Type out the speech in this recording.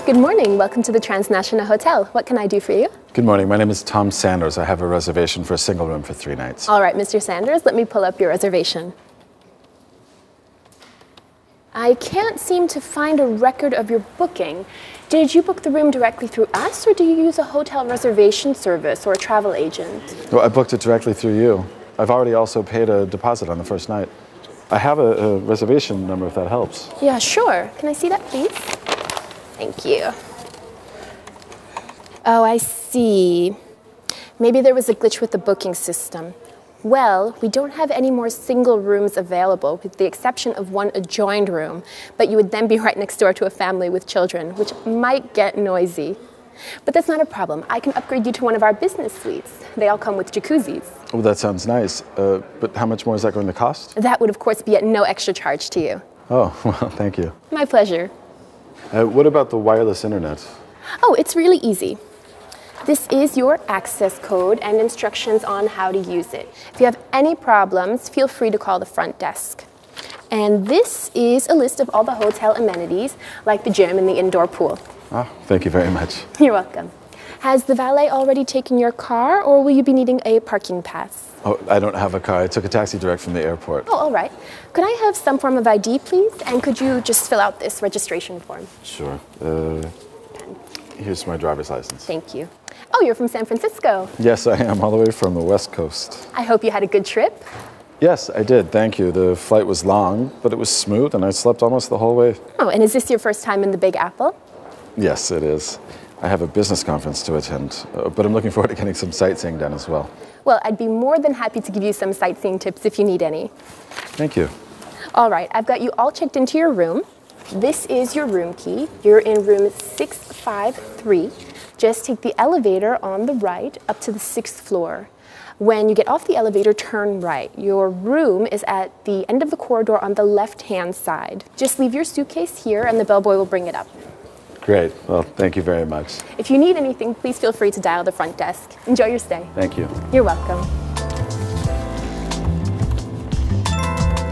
Good morning. Welcome to the Transnational Hotel. What can I do for you? Good morning. My name is Tom Sanders. I have a reservation for a single room for 3 nights. All right, Mr. Sanders, let me pull up your reservation. I can't seem to find a record of your booking. Did you book the room directly through us, or do you use a hotel reservation service or a travel agent? Well, I booked it directly through you. I've already also paid a deposit on the first night. I have a reservation number if that helps. Yeah, sure. Can I see that, please? Thank you. Oh, I see. Maybe there was a glitch with the booking system. Well, we don't have any more single rooms available, with the exception of one adjoined room, but you would then be right next door to a family with children, which might get noisy. But that's not a problem. I can upgrade you to one of our business suites. They all come with jacuzzis. Oh, that sounds nice. But how much more is that going to cost? That would, of course, be at no extra charge to you. Oh, well, thank you. My pleasure. What about the wireless internet? Oh, it's really easy. This is your access code and instructions on how to use it. If you have any problems, feel free to call the front desk. And this is a list of all the hotel amenities, like the gym and the indoor pool. Oh, thank you very much. You're welcome. Has the valet already taken your car, or will you be needing a parking pass? Oh, I don't have a car. I took a taxi direct from the airport. Oh, all right. Could I have some form of ID, please? And could you just fill out this registration form? Sure. Here's my driver's license. Thank you. Oh, you're from San Francisco. Yes, I am, all the way from the West Coast. I hope you had a good trip. Yes, I did, thank you. The flight was long, but it was smooth, and I slept almost the whole way. Oh, and is this your first time in the Big Apple? Yes, it is. I have a business conference to attend, but I'm looking forward to getting some sightseeing done as well. Well, I'd be more than happy to give you some sightseeing tips if you need any. Thank you. All right, I've got you all checked into your room. This is your room key. You're in room 653. Just take the elevator on the right up to the 6th floor. When you get off the elevator, turn right. Your room is at the end of the corridor on the left-hand side. Just leave your suitcase here and the bellboy will bring it up. Great. Well, thank you very much. If you need anything, please feel free to dial the front desk. Enjoy your stay. Thank you. You're welcome.